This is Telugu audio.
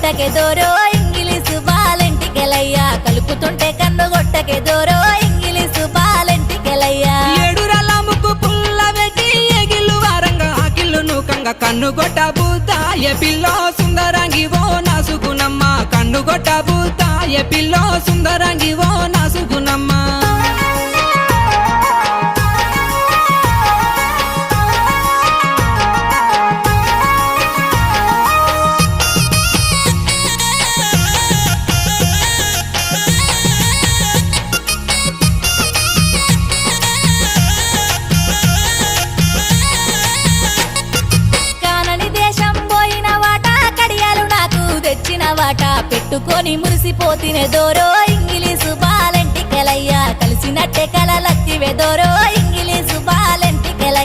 కొట్టకే దోరో ఇంగిలీసు బాలెంటికెలయ్యా కలుపుతుంటే కన్ను కొట్టకే దోరో ఇంగిలీసు బాలెంటికెలయ్యా ఏడురల ముక్కు పుల్ల పెట్టి ఎగిల్లు వారంగా ఆకిల్లు నూకంగా కన్ను గొట్ట బూతాయ పిల్లో సుందరంగి ఓ నాసుకునమ్మ కన్ను గొట్ట బూతాయ పిల్లో సుందరంగి ఓ నాసుకునమ్మ వాట పెట్టుకొని మురిసిపోతినే దోరో ఇంగిలీసు బాలెంటికెలయ్యా కలిసినట్టే కలలత్తివే దోరో ఇంగిలీసు బాలెంటికెలయ్యా